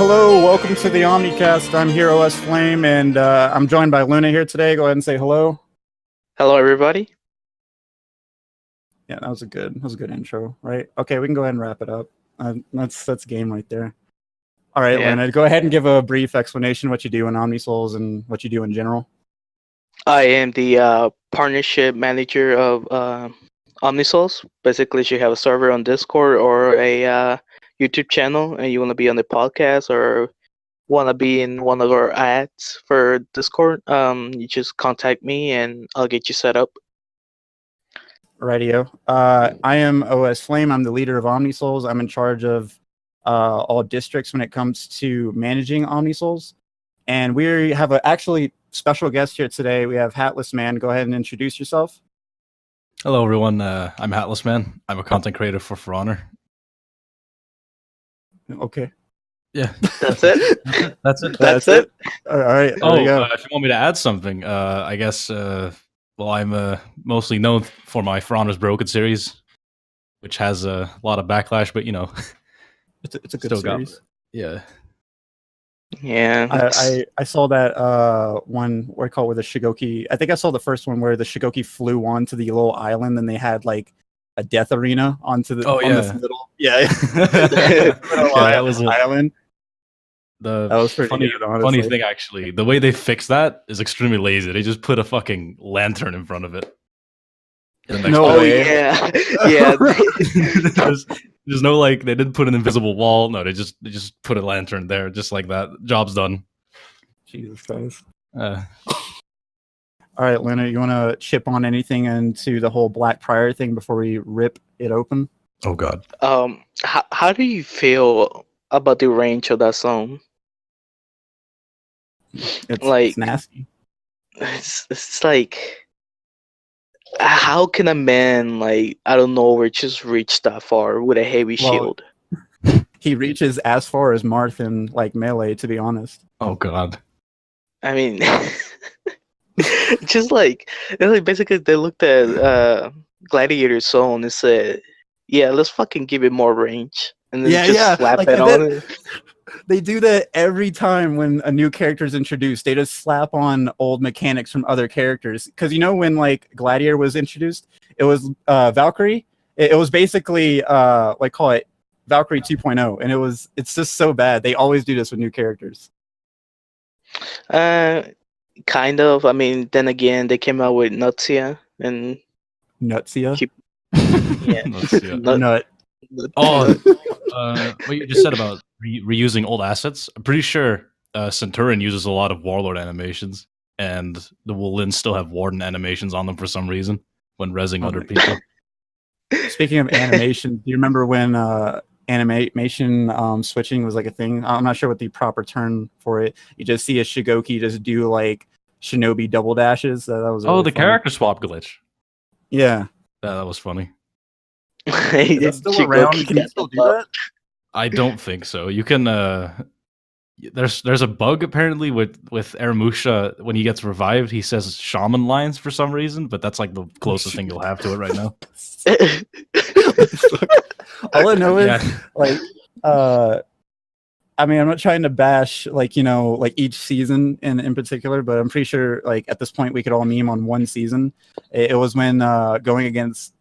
Hello, welcome to the OmniCast. I'm here, OS Flame, and I'm joined by Luna here today. Go ahead and say hello. Hello, everybody. Yeah, that was a good intro, right? Okay, we can go ahead and wrap it up. That's game right there. All right, Yeah. Luna, go ahead and give a brief explanation of what you do in OmniSouls and what you do in general. I am the partnership manager of OmniSouls. Basically, you have a server on Discord or a YouTube channel, and you want to be on the podcast or want to be in one of our ads for Discord, you just contact me and I'll get you set up. Radio. I am OS Flame. I'm the leader of OmniSouls. I'm in charge of all districts when it comes to managing OmniSouls. And we have a actually special guest here today. We have Hatlessman. Go ahead and introduce yourself. Hello, everyone. I'm Hatlessman. I'm a content creator for Honor. Okay. Yeah. That's it? That's it. All right. Oh, There we go. if you want me to add something, I guess, I'm mostly known for my For Honor's Broken series, which has a lot of backlash, but, It's a good series. Yeah. Yeah. I saw that one where I call it with the Shugoki. I think I saw the first one where the Shugoki flew onto the little island and they had like a death arena onto the this little That was island. That was pretty funny, good, honestly. funny thing, actually. The way they fixed that is extremely lazy. They just put a fucking lantern in front of it. No way. Yeah. Yeah. There's no they didn't put an invisible wall. No, they just put a lantern there, just like that. Job's done. Jesus Christ. Uh, All right, Luna, you want to chip on anything into the whole Black Prior thing before we rip it open? oh God. How do you feel about the range of that song? It's nasty. It's like, how can a man out of nowhere just reach that far with a heavy shield? He reaches as far as Marth in Melee, to be honest. Oh God. I mean, just basically they looked at Gladiator's song and said, "Yeah, let's fucking give it more range," and then slap it on it. They do that every time when a new character is introduced. They just slap on old mechanics from other characters. Because when Gladiator was introduced, it was Valkyrie. It was basically call it Valkyrie 2.0, and it's just so bad. They always do this with new characters. Kind of. I mean, then again, they came out with Nutsia and Nutsia. Yeah, Nut. What you just said about reusing old assets. I'm pretty sure Centurion uses a lot of Warlord animations, and the Woolins still have Warden animations on them for some reason when rezzing other people. Speaking of animation, do you remember when animation switching was a thing? I'm not sure what the proper term for it. You just see a Shugoki just do Shinobi double dashes. That was really the funny. character swap glitch. Yeah, that was funny. Is that still around? Can you still do that? I don't think so. You can. There's a bug apparently with Aramusha when he gets revived. He says shaman lines for some reason, but that's the closest thing you'll have to it right now. All I know is I mean, I'm not trying to bash each season in particular, but I'm pretty sure at this point we could all meme on one season. It was when going against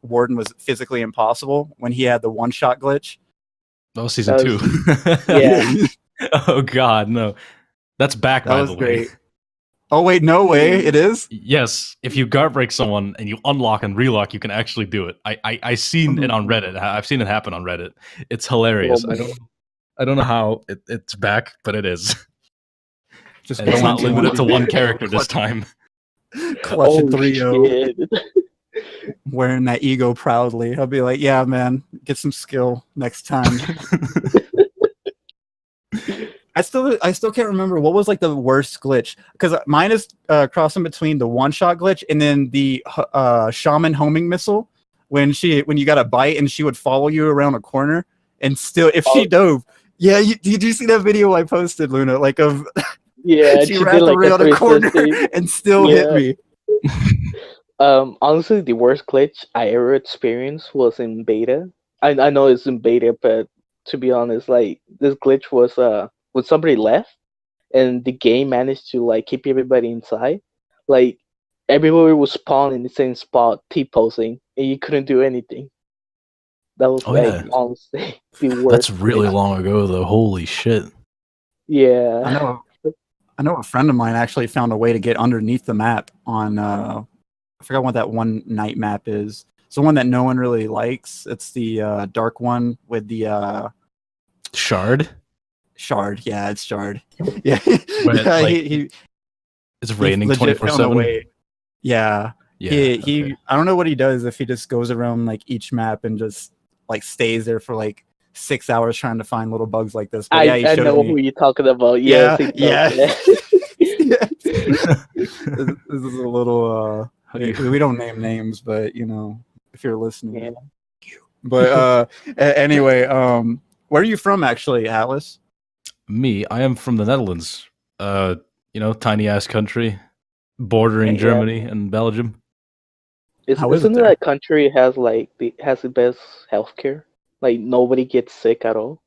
Warden was physically impossible when he had the one-shot glitch. That was season 2. Yeah. Oh God, no. That's back, by the way. Great. Oh wait, no way, it is? Yes. If you guard break someone and you unlock and relock, you can actually do it. I seen it on Reddit. I've seen it happen on Reddit. It's hilarious. I don't know how it's back, but it is. Just it's not limited to one character this time. Clutch 3-0. Wearing that ego proudly. I'll be like, yeah, man, get some skill next time. I still can't remember what was the worst glitch, because mine is crossing between the one-shot glitch and then the shaman homing missile when you got a bite and she would follow you around a corner and still if she dove. Yeah, did you see that video I posted, Luna? Yeah, she wrapped around a corner and still hit me. Honestly, the worst glitch I ever experienced was in beta. I know it's in beta, but To be honest, like this glitch was when somebody left and the game managed to like keep everybody inside. Like everybody was spawned in the same spot, T-posing, and you couldn't do anything. That was Oh like yeah, honestly the worst. that's really glitch. long ago though. Holy shit! Yeah. I know a friend of mine actually found a way to get underneath the map on I forgot what that one night map is. It's the one that no one really likes. It's the dark one with the Shard. shard. Yeah, it's shard. Yeah, When yeah. like He it's raining legit found a 24/7. way. Yeah, Yeah. he okay. I don't know what he does if he just goes around like each map and just like stays there for like 6 hours trying to find little bugs like this. But yeah, he I showed know who me. you're talking about. Yeah, Yes, he does yeah. that. Yes. This is a little How do you- we don't name names, but you know, if you're listening. Yeah. But anyway, where are you from actually, Atlas? Me, I am from the Netherlands. You know, tiny ass country, bordering Yeah. Germany and Belgium. How is it Isn't there? that country has like has the best healthcare? Like nobody gets sick at all.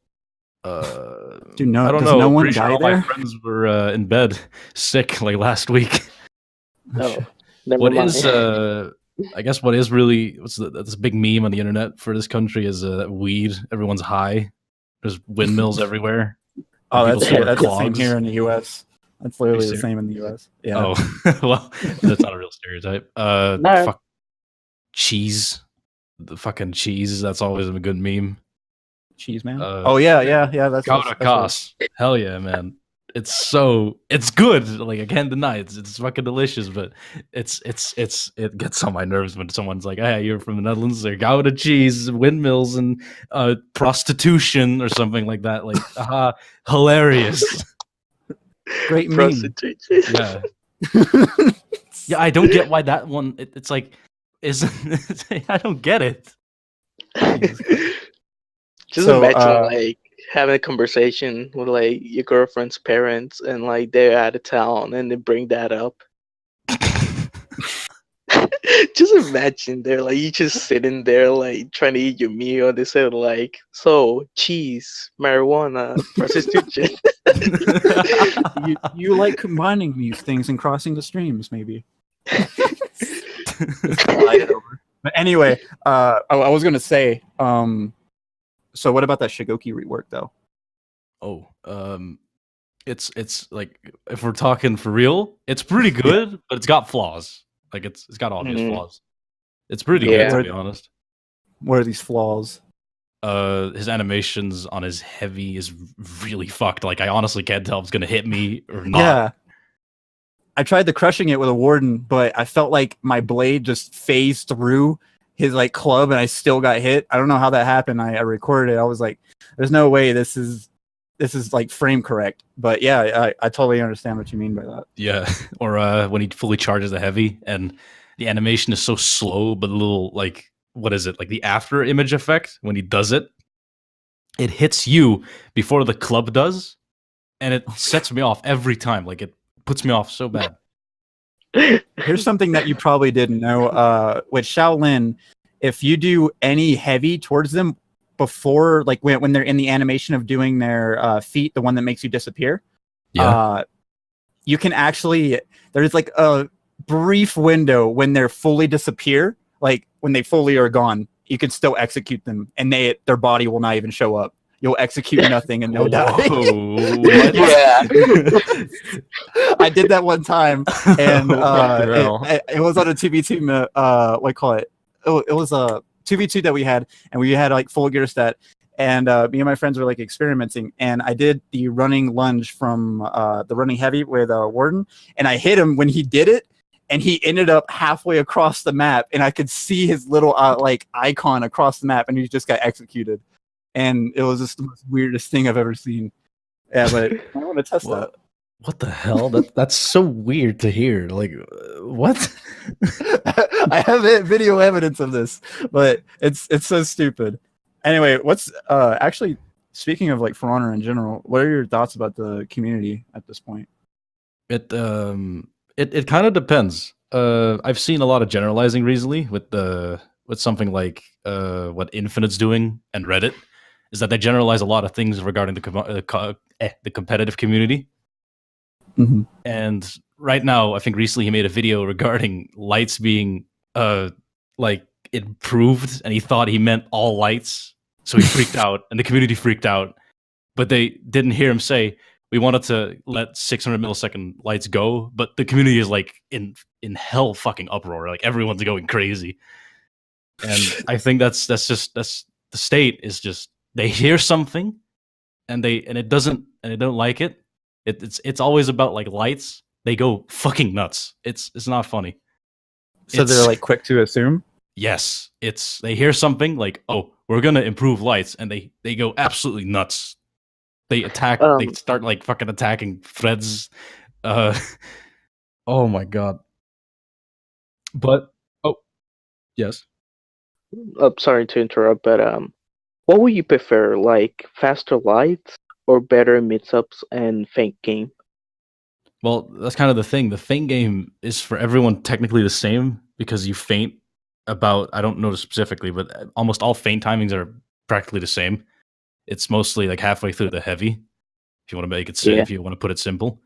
Do no, I don't does know. no one Pretty sure die all my there? friends were in bed sick like last week. Oh, never What mind. is I guess what is really this big meme on the internet for this country is weed. Everyone's high. There's windmills everywhere. Oh, People that's sit with that's the same clogs. here in the U.S. That's literally the serious? same in the U.S. Yeah. Oh, well, that's not a real stereotype. No. Fuck cheese. The fucking cheese. That's always a good meme. Cheese man. Uh, Oh yeah. That's Gouda Kaas. Hell yeah, man. It's good. Like I can't deny it's fucking delicious, but it gets on my nerves when someone's like, "Hey, you're from the Netherlands, they're Gouda cheese, windmills, and prostitution or something like that." Like, hilarious. great meme. Prostitution. Yeah, yeah. I don't get why that one. It's like, isn't I don't get it. Just So, imagine like having a conversation with like your girlfriend's parents and like they're out of town and they bring that up. Just imagine they're like you just sitting there like trying to eat your meal and they said like so cheese, marijuana, prostitution. you like combining these things and crossing the streams, maybe. But anyway, I was gonna say, so what about that Shugoki rework though? Oh, it's like if we're talking for real, it's pretty good, but it's got flaws. Like it's got obvious flaws. It's pretty good Yeah. to be honest. What are these flaws? His animations on his heavy is really fucked. Like I honestly can't tell if it's gonna hit me or not. Yeah. I tried the crushing it with a warden, but I felt like my blade just phased through his like club and I still got hit. I don't know how that happened. I recorded it. I was like, there's no way this is like frame correct. But yeah, I totally understand what you mean by that. Yeah. Or when he fully charges the heavy and the animation is so slow, but a little like what is it? Like the after image effect when he does it, it hits you before the club does, and it sets me off every time. Like it puts me off so bad. Here's something that you probably didn't know. With Shaolin, if you do any heavy towards them before, like when they're in the animation of doing their feet, the one that makes you disappear, you can actually, there's like a brief window when they're fully disappear, like when they fully are gone, you can still execute them and their body will not even show up. You'll execute nothing and they'll die. What? Yeah. I did that one time, and it was on a 2v2. What do you call it? It was a 2v2 that we had, and we had like full gear stat. And me and my friends were like experimenting, and I did the running lunge from the running heavy with Warden, and I hit him when he did it, and he ended up halfway across the map, and I could see his little like icon across the map, and he just got executed. And it was just the most weirdest thing I've ever seen. Yeah, but I want to test that. What the hell? That's so weird to hear. Like, what? I have video evidence of this, but it's so stupid. Anyway, what's actually speaking of like For Honor in general, what are your thoughts about the community at this point? It kind of depends. I've seen a lot of generalizing recently with something like what Infinite's doing and Reddit. is that they generalize a lot of things regarding the competitive community. Mhm. And right now, I think recently he made a video regarding lights being like improved, and he thought he meant all lights, so he freaked out, and the community freaked out. But they didn't hear him say we wanted to let 600 millisecond lights go, but the community is like in hell fucking uproar. Like everyone's going crazy, and I think that's the state is just they hear something, and they don't like it. It's always about like lights. They go fucking nuts. It's not funny. So they're like quick to assume. Yes, they hear something like, oh, we're gonna improve lights, and they go absolutely nuts. They attack. They start like fucking attacking threads. Oh my god. But yes. Sorry to interrupt, but what would you prefer, like faster lights or better mix-ups and faint game? Well, that's kind of the thing. The faint game is for everyone technically the same because you faint about, I don't know specifically, but almost all faint timings are practically the same. It's mostly like halfway through the heavy, if you want to make it if you want to put it simple.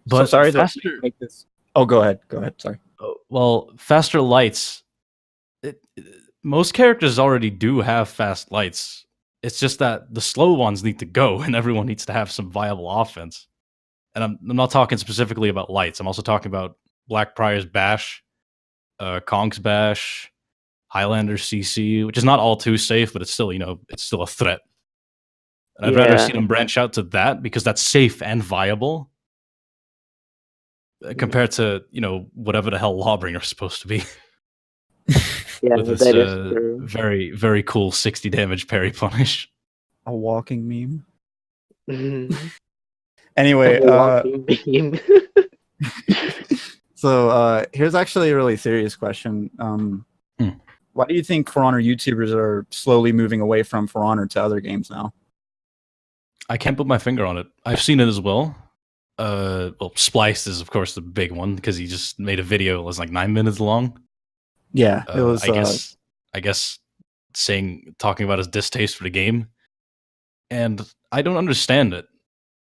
But so sorry faster, to make this. Oh, go ahead. Go ahead. Sorry. Well, faster lights. Most characters already do have fast lights. It's just that the slow ones need to go, and everyone needs to have some viable offense. And I'm not talking specifically about lights. I'm also talking about Blackbriar's Bash, Kong's Bash, Highlander CC, which is not all too safe, but it's still, it's still a threat. And I'd rather see them branch out to that because that's safe and viable compared to, whatever the hell Lawbringer is supposed to be. Yeah, with this that is true. very, very cool 60 damage parry punish. A walking meme. Mhm. Anyway, Walking meme. so here's actually a really serious question. Why do you think For Honor YouTubers are slowly moving away from For Honor to other games now? I can't put my finger on it. I've seen it as well. Well, Spliced is of course the big one because he just made a video that was like 9 minutes long. Yeah, it was. I guess talking about his distaste for the game, and I don't understand it.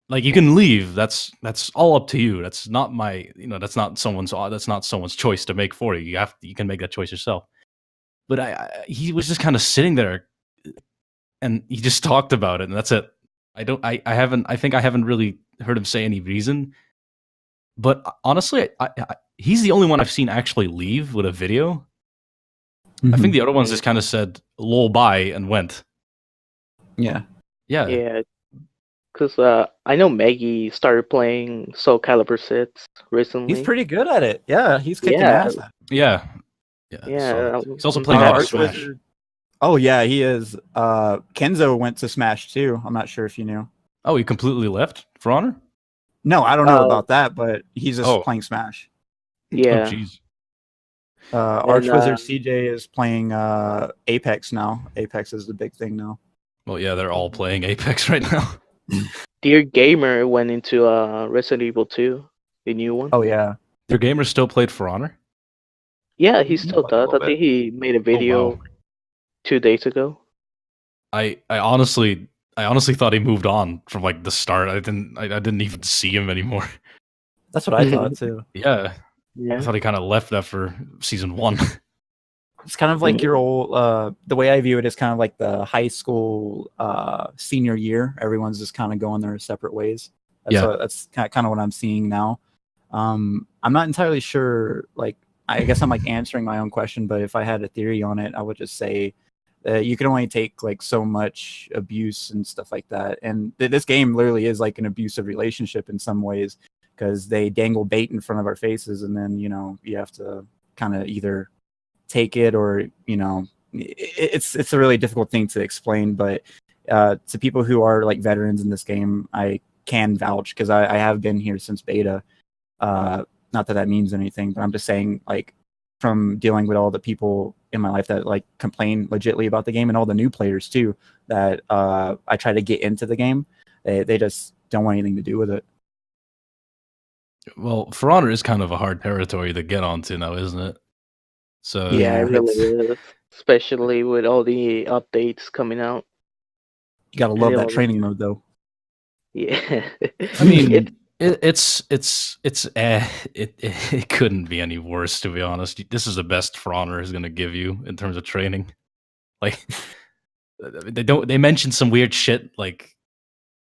Like, you can leave. That's all up to you. That's not my. That's not someone's choice to make for you. You can make that choice yourself. But he was just kind of sitting there, and he just talked about it, and that's it. I think I haven't really heard him say any reason. But honestly, he's the only one I've seen actually leave with a video. Mm-hmm. I think the other ones just kind of said "lol, bye" and went. Yeah. Because I know Maggie started playing Soul Calibur 6 recently. He's pretty good at it. Yeah, he's kicking ass at it. Yeah. Yeah. He's also playing Smash. Wizard. Oh yeah, he is. Kenzo went to Smash too. I'm not sure if you knew. Oh, he completely left For Honor? No, I don't know about that, but he's just playing Smash. Yeah. Oh, jeez. Archwizard CJ is playing Apex now. Apex is the big thing now. Well, yeah, they're all playing Apex right now. Dear Gamer went into Resident Evil 2, the new one. Oh yeah. Dear Gamer still played For Honor? Yeah, he still does. I think he made a video 2 days ago. I honestly thought he moved on from like the start. I didn't even see him anymore. That's what I thought too. Yeah. I thought he kind of left after season 1. It's kind of like your old. The way I view it is kind of like the high school senior year. Everyone's just kind of going their separate ways. That's kind of what I'm seeing now. I'm not entirely sure. Like, I guess I'm like answering my own question, but if I had a theory on it, I would just say that you can only take like so much abuse and stuff like that. And this game literally is like an abusive relationship in some ways because they dangle bait in front of our faces, and then you have to kind of either take it or it's a really difficult thing to explain. But to people who are like veterans in this game, I can vouch because I have been here since beta. Not that means anything, but I'm just saying, like, from dealing with all the people in my life that like complain legitly about the game, and all the new players too that I try to get into the game, they just don't want anything to do with it. Well, For Honor is kind of a hard territory to get onto now, isn't it? So yeah, it really is, especially with all the updates coming out. You gotta love that training mode though. Yeah. I mean, it couldn't be any worse, to be honest. This is the best For Honor is gonna give you in terms of training. Like they mentioned some weird shit. Like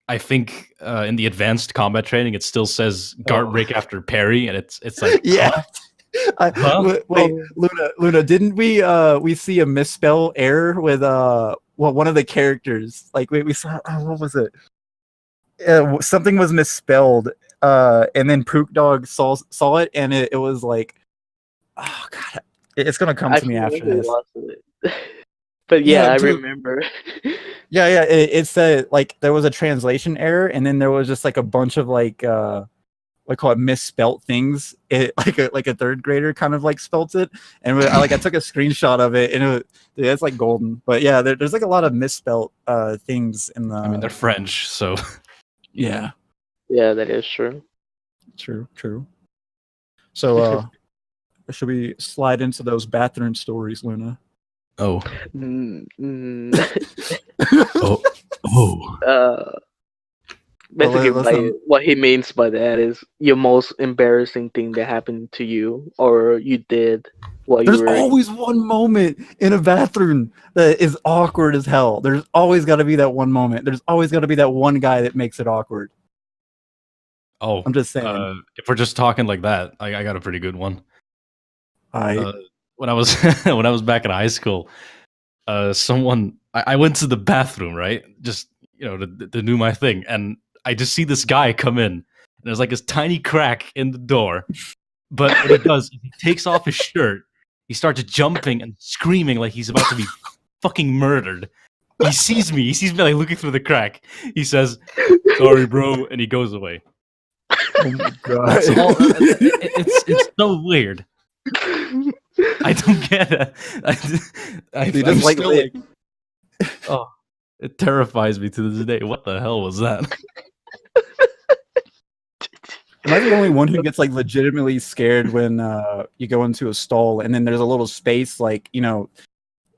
I think in the advanced combat training, it still says guard break after parry, and it's like yeah. Wait, Luna, didn't we see a misspell error with one of the characters? Like we saw what was it? Something was misspelled, and then Pook Dog saw it, and it was like, oh god, it's gonna come to me after this. But yeah, I remember. Yeah, it said like there was a translation error, and then there was just like a bunch of like what call it misspelt things. It like a third grader kind of like spelt it, and I took a screenshot of it, and it's like golden. But yeah, there's like a lot of misspelt things in the. I mean, they're French, so yeah. Yeah, that is true. True. So should we slide into those bathroom stories, Luna? Oh. Basically, what he means by that is your most embarrassing thing that happened to you or you did while you were. There's always one moment in a bathroom that is awkward as hell. There's always got to be that one moment. There's always got to be that one guy that makes it awkward. Oh, I'm just saying. If we're just talking like that, I got a pretty good one. When I was when I was back in high school, I went to the bathroom, right? Just to do my thing, and I just see this guy come in, and there's like this tiny crack in the door. But what he does, he takes off his shirt, he starts jumping and screaming like he's about to be fucking murdered. He sees me like looking through the crack. He says, "Sorry, bro," and he goes away. Oh my god! It's so weird. I don't get it. Oh, it terrifies me to this day. What the hell was that? Am I the only one who gets like legitimately scared when you go into a stall and then there's a little space like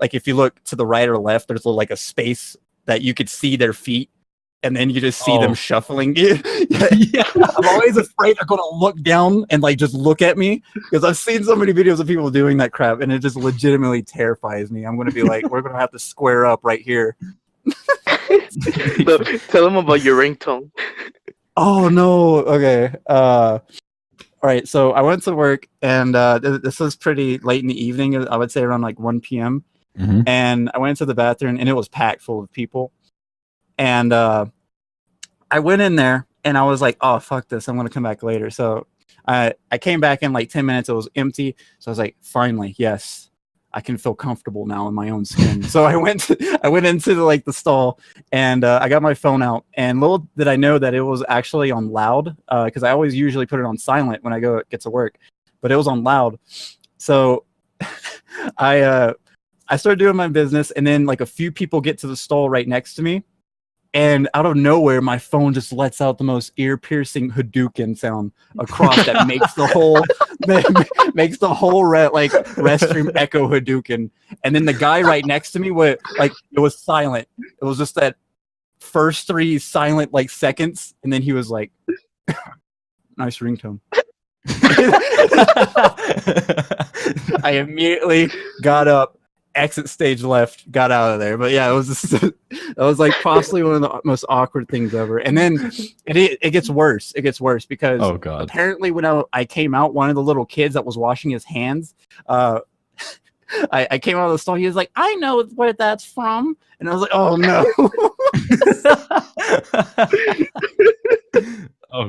like if you look to the right or left, there's like a space that you could see their feet, and then you just see them shuffling. Yeah. I'm always afraid they're gonna look down and like just look at me because I've seen so many videos of people doing that crap, and it just legitimately terrifies me. I'm gonna be like, we're gonna have to square up right here. Tell them about your ringtone. Oh no. Okay. All right. So I went to work, and this was pretty late in the evening. I would say around like 1 p.m. Mm-hmm. And I went into the bathroom, and it was packed full of people. And I went in there, and I was like, "Oh fuck this! I'm gonna come back later." So I came back in like 10 minutes. It was empty. So I was like, "Finally, yes, I can feel comfortable now in my own skin." So I went into the stall, and I got my phone out. And little did I know that it was actually on loud, because I always usually put it on silent when I get to work, but it was on loud. So I started doing my business, and then like a few people get to the stall right next to me. And out of nowhere, my phone just lets out the most ear-piercing Hadouken sound across that makes the whole restroom echo Hadouken. And then the guy right next to me it was silent. It was just that first 3 silent like seconds, and then he was like, "Nice ringtone." I immediately got up, exit stage left, got out of there. But yeah, that was like possibly one of the most awkward things ever. And then it gets worse. It gets worse because apparently when I came out, one of the little kids that was washing his hands, I came out of the stall. He was like, "I know where that's from," and I was like, "Oh no."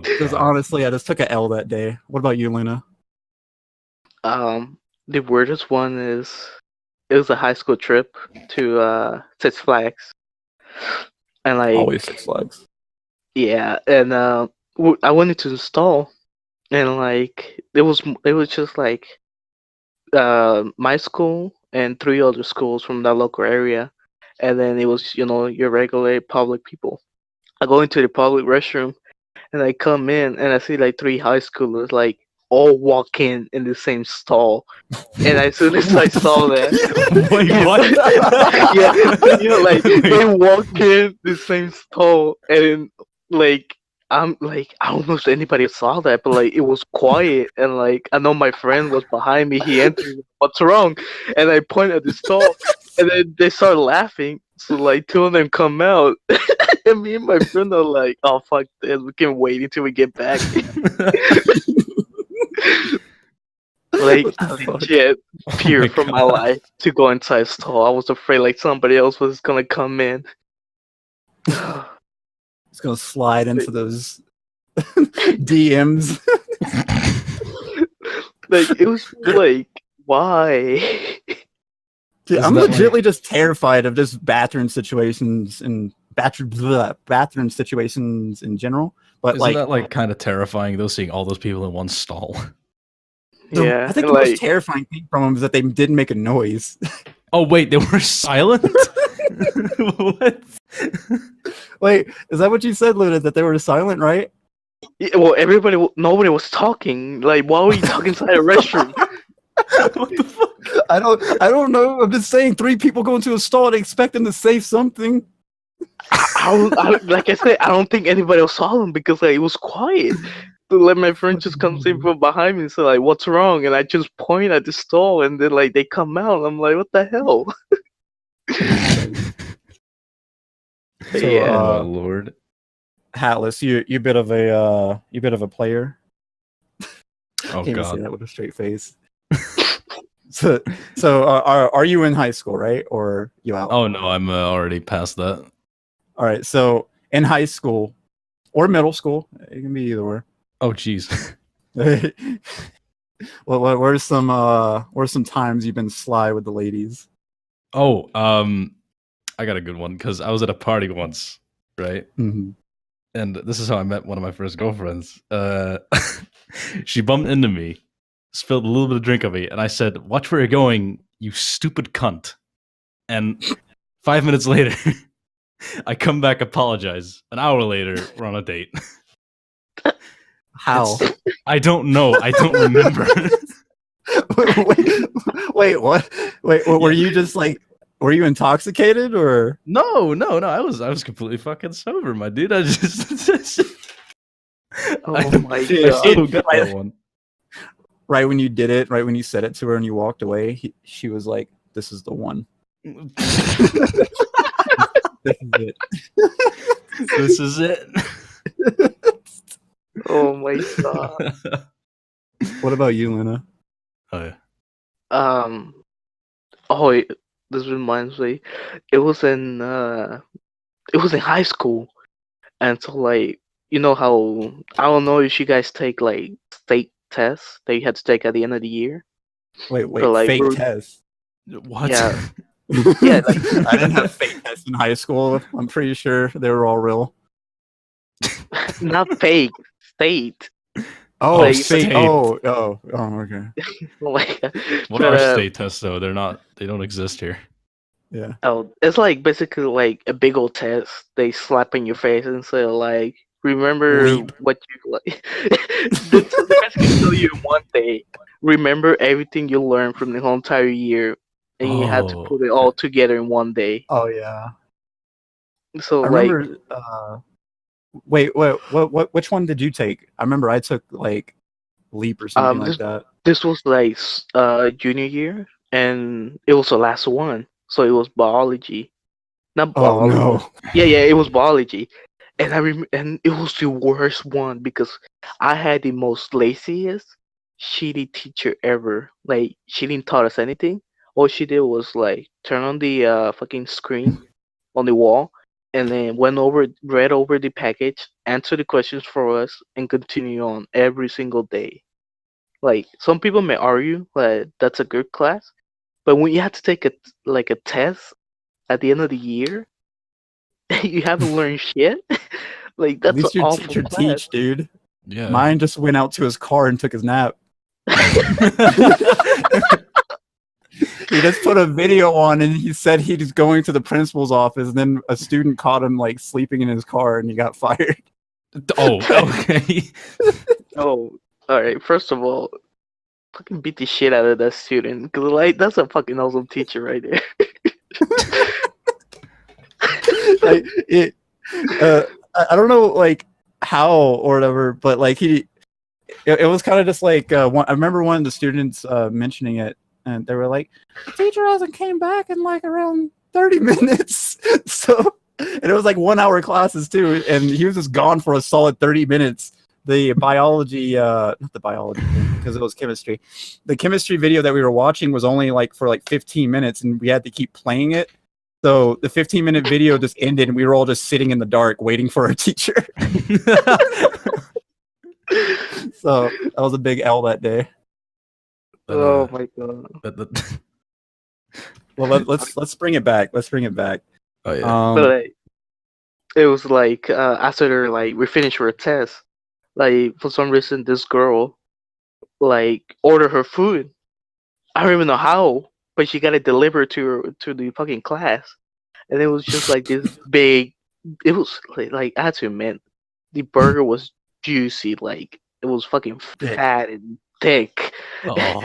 Because honestly, I just took an L that day. What about you, Luna? The weirdest one is it was a high school trip to Six Flags, and like always Six Flags. Yeah, and I went into the stall, and like it was just like my school and 3 other schools from that local area, and then it was your regular public people. I go into the public restroom, and I come in and I see like 3 high schoolers like all walk in the same stall. And as soon as I saw that, Wait, what? like Wait. they walk in the same stall, and like I'm like I don't know if anybody saw that, but like it was quiet, and like I know my friend was behind me. He entered, what's wrong? And I pointed at the stall, and then they started laughing. So like two of them come out, and me and my friend are like, "Oh fuck this! We can wait until we get back." Like What the I fuck? legit Oh feared for my God. life to go inside the stall. I was afraid like somebody else was gonna come in. It's gonna slide into those DMs. Like it was like why? Dude, Isn't I'm that legitimately just terrified of just bathroom situations and bathroom situations in general. But Isn't like, that like kind of terrifying though, seeing all those people in one stall? Yeah, I think and the most like terrifying thing from them is that they didn't make a noise. Oh wait, they were silent? What? Wait, is that what you said, Luna? That they were silent, right? yeah, well, nobody was talking. Like, why were you talking inside a restroom? What the fuck? I don't know. I'm just saying, 3 people go into a stall and expect them to say something. Like I said, I don't think anybody else saw them because like it was quiet. So like my friend just comes in from behind me and say like, "What's wrong?" And I just point at the stall, and then like they come out. And I'm like, "What the hell?" So, Yeah. Oh my lord. Hatless, you bit of a player. Oh Can't even say god. that with a straight face. So are you in high school, right? Or you out? Oh no, I'm already past that. All right. So in high school or middle school, it can be either or. Oh jeez. Well, where's some times you've been sly with the ladies? Oh, I got a good one because I was at a party once, right? Mm-hmm. And this is how I met one of my first girlfriends. She bumped into me, spilled a little bit of drink on me, and I said, "Watch where you're going, you stupid cunt." And 5 minutes later, I come back, apologize. An hour later, we're on a date. How? I don't know. I don't remember. wait, what? Wait, were you just like? Were you intoxicated or? No. I was completely fucking sober, my dude. I just. Oh my I still god. got that one. Right when you did it, right when you said it to her and you walked away, she was like, "This is the one. This is it." This is it. Oh my god. What about you, Luna? Oh yeah. Oh, this reminds me. It was in high school, and so like you know how I don't know if you guys take like state tests that you had to take at the end of the year. Wait, So, like, fake we're- test. What? Yeah. Yeah, like- I didn't have fake tests in high school. I'm pretty sure they were all real. Not fake, state. Oh, Like, fake. state. Oh, okay. Oh my god. What But, are state tests though? They don't exist here. Yeah. Oh, it's like basically like a big old test. They slap in your face and say like, remember Leap. what you like. They basically tell you in one day. Remember everything you learned from the whole entire year, and you had to Oh, put it all together in one day. Oh yeah. So I like, remember. Wait. What? Which one did you take? I remember I took like Leap or something like that. this was like junior year, and it was the last one. So it was biology, not Oh biology. no. Yeah, it was biology, and and it was the worst one because I had the most laziest, shitty teacher ever. Like she didn't taught us anything. All she did was like turn on the fucking screen on the wall, and then read over the package, answer the questions for us, and continue on every single day. Like some people may argue that that's a good class, but when you have to take a test at the end of the year, you haven't learned shit. Like At that's an least your awful teacher class. teach, dude. yeah. Mine just went out to his car and took his nap. He just put a video on and he said he was going to the principal's office, and then a student caught him like sleeping in his car and he got fired. Oh, okay. Oh, All right. First of all, fucking beat the shit out of that student. Cause like that's a fucking awesome teacher right there. I don't know like how or whatever, but like it was kind of just like I remember one of the students mentioning it, and they were like, the teacher hasn't came back in like around 30 minutes. So, and it was like 1 hour classes too, and he was just gone for a solid 30 minutes. The biology, not the biology thing, because it was chemistry. The chemistry video that we were watching was only like for like 15 minutes, and we had to keep playing it. So the 15-minute video just ended, and we were all just sitting in the dark waiting for our teacher. So that was a big L that day. Oh my god. Well, let's bring it back. Let's bring it back. Oh yeah. But like, it was like after like we finished our test, like for some reason this girl like ordered her food. I don't even know how, but she got it delivered to the fucking class, and it was just like this big. It was like I had to admit, the burger was juicy, like it was fucking fat and thick. Oh.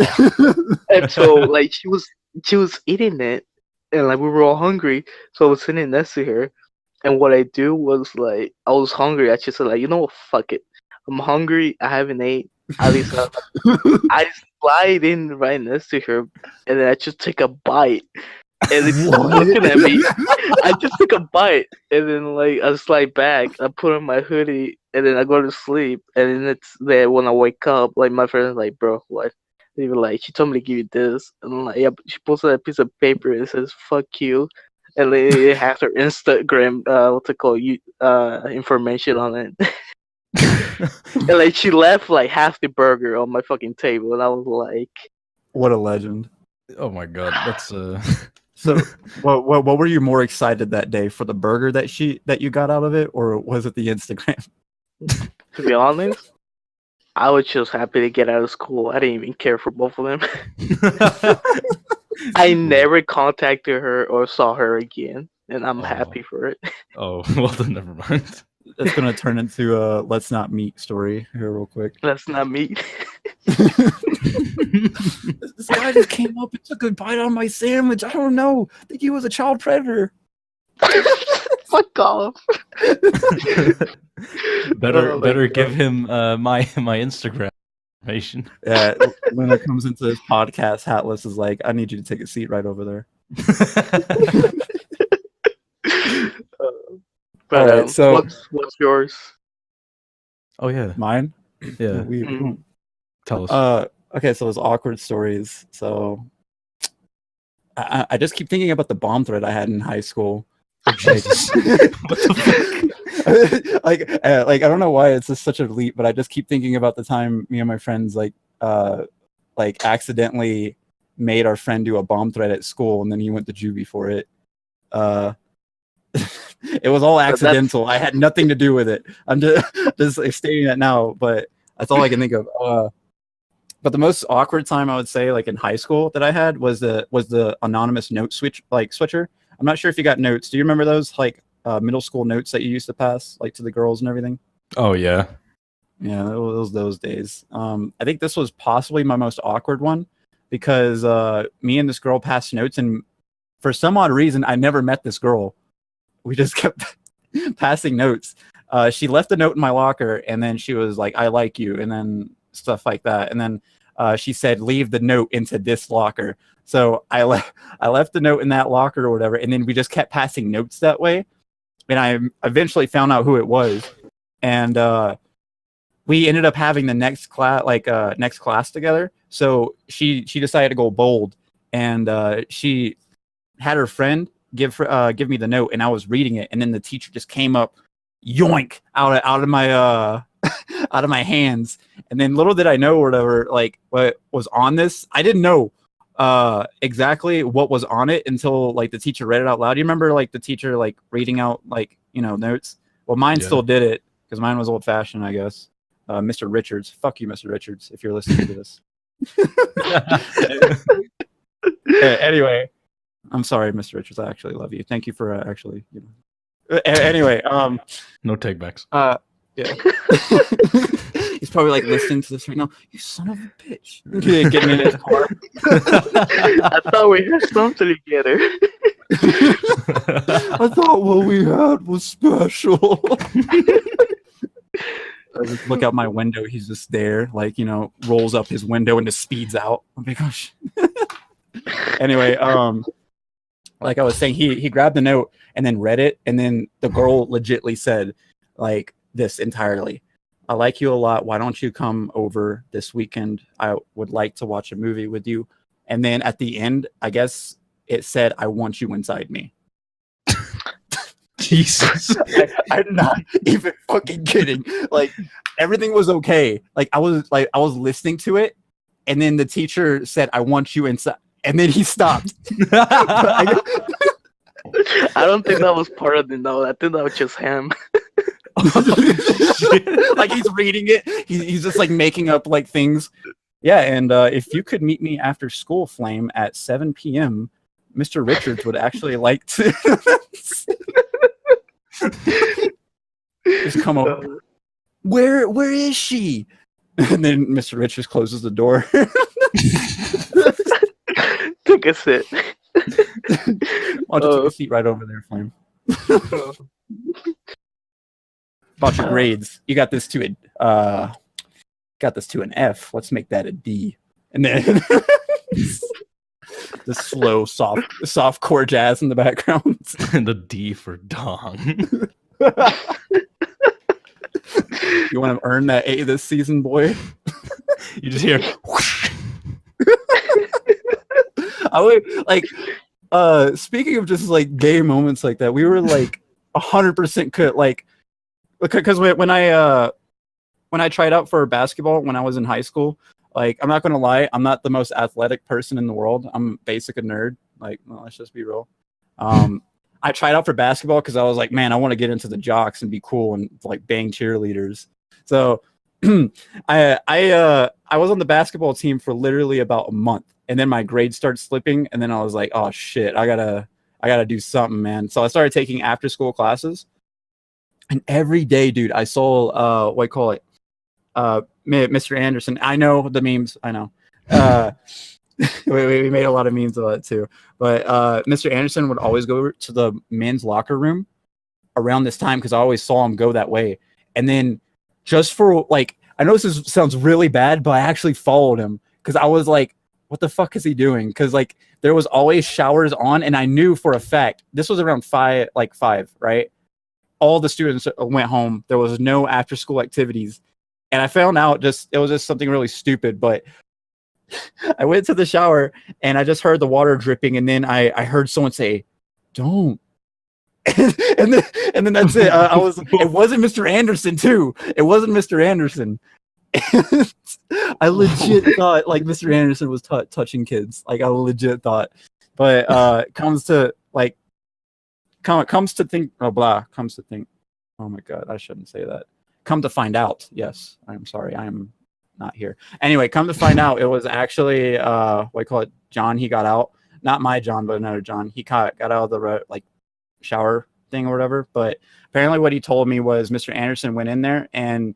And so like she was eating it, and like we were all hungry, so I was sitting next to her, and what I do was like I was hungry. I just said like, you know what, fuck it, I'm hungry. I haven't ate. At least I just slide in right next to her, and then I just take a bite. And it's still looking at me. I just took a bite, and then like I slide back. I put on my hoodie, and then I go to sleep. And then it's there when I wake up. Like my friend's like, "Bro, what?" They were like, "She told me to give you this," and I'm like, "Yeah." She pulls out a piece of paper and it says "fuck you," and then it has her Instagram, what's it called, information on it. And like she left like half the burger on my fucking table, and I was like, "What a legend!" Oh my god, that's So, what were you more excited that day, for the burger that you got out of it, or was it the Instagram? To be honest, I was just happy to get out of school. I didn't even care for both of them. I never contacted her or saw her again, and I'm happy for it. Oh, well then never mind. It's gonna turn into a let's not meet story here real quick. Let's not meet. This guy just came up and took a bite out of my sandwich. I don't know. I think he was a child predator. Fuck off. Better give him my Instagram information. Yeah, when it comes into this podcast, Hatless is like, I need you to take a seat right over there. But all right, so what's yours? Oh yeah, mine. Yeah, we tell us. Okay, so those awkward stories. So I just keep thinking about the bomb threat I had in high school. What the fuck? like I don't know why it's just such a leap, but I just keep thinking about the time me and my friends like accidentally made our friend do a bomb threat at school, and then he went to juvie for it. It was all accidental. I had nothing to do with it. I'm just like, stating that now, but that's all I can think of. But the most awkward time I would say, like in high school, that I had was the anonymous note switcher. I'm not sure if you got notes. Do you remember those like middle school notes that you used to pass like to the girls and everything? Oh yeah, yeah, it was those days. I think this was possibly my most awkward one because me and this girl passed notes, and for some odd reason, I never met this girl. We just kept passing notes. She left a note in my locker, and then she was like, "I like you," and then stuff like that. And then she said, "Leave the note into this locker." So I left the note in that locker or whatever, and then we just kept passing notes that way. And I eventually found out who it was, and we ended up having the next class together. So she decided to go bold, and she had her friend give me the note, and I was reading it, and then the teacher just came up, yoink, out of my out of my hands. And then little did I know or whatever, like what was on this. I didn't know exactly what was on it until like the teacher read it out loud. You remember like the teacher like reading out like, you know, notes? Well, mine still did it because mine was old fashioned, I guess. Mr. Richards, fuck you, Mr. Richards, if you're listening to this. Anyway, I'm sorry, Mr. Richards. I actually love you. Thank you for actually, you know. Anyway, no takebacks. Yeah. He's probably like listening to this right now. You son of a bitch! Getting in his car. I thought we had something together. I thought what we had was special. I just look out my window. He's just there, like, you know, rolls up his window and just speeds out. Oh my gosh. Anyway, like I was saying, he grabbed the note and then read it, and then the girl legitly said, like, this entirely. I like you a lot. Why don't you come over this weekend? I would like to watch a movie with you. And then at the end, I guess it said, I want you inside me. Jesus. I'm not even fucking kidding. Like, everything was okay. Like I was listening to it, and then the teacher said, I want you inside, and then he stopped. I don't think that was part of the note. I think that was just him. Like he's reading it. He's just like making up like things. Yeah, and if you could meet me after school, Flame, at 7 p.m., Mr. Richards would actually like to just come over. Where is she? And then Mr. Richards closes the door. Took a sit. Why don't you take a seat right over there, Flame? About your grades, you got this to an F. Let's make that a D. And then the slow, soft core jazz in the background. And the D for dong. You want to earn that A this season, boy? You just hear. I would like. Speaking of just like gay moments like that, we were like 100% could like, because when I tried out for basketball when I was in high school, like, I'm not gonna lie, I'm not the most athletic person in the world. I'm basic a nerd. Like, well, let's just be real. I tried out for basketball because I was like, man, I want to get into the jocks and be cool and like bang cheerleaders. So I was on the basketball team for literally about a month, and then my grades started slipping, and then I was like, oh shit, I gotta do something, man. So I started taking after school classes, and every day, dude, I saw Mr. Anderson. I know the memes. I know. We made a lot of memes of that too. But Mr. Anderson would always go to the men's locker room around this time because I always saw him go that way. And then just for like, I know this sounds really bad, but I actually followed him because I was like, what the fuck is he doing? Because like there was always showers on, and I knew for a fact this was around 5, right? All the students went home. There was no after school activities. And I found out it was just something really stupid, but I went to the shower and I just heard the water dripping, and then I heard someone say, "Don't." and then that's it. It wasn't Mr. Anderson too. It wasn't Mr. Anderson. I legit thought like Mr. Anderson was touching kids. Like I legit thought, but comes to think. Oh my god, I shouldn't say that. Come to find out, yes, I'm sorry, I am not here. Anyway, come to find out, it was actually John. He got out, not my John, but another John. He got out of the like shower thing or whatever. But apparently, what he told me was Mr. Anderson went in there and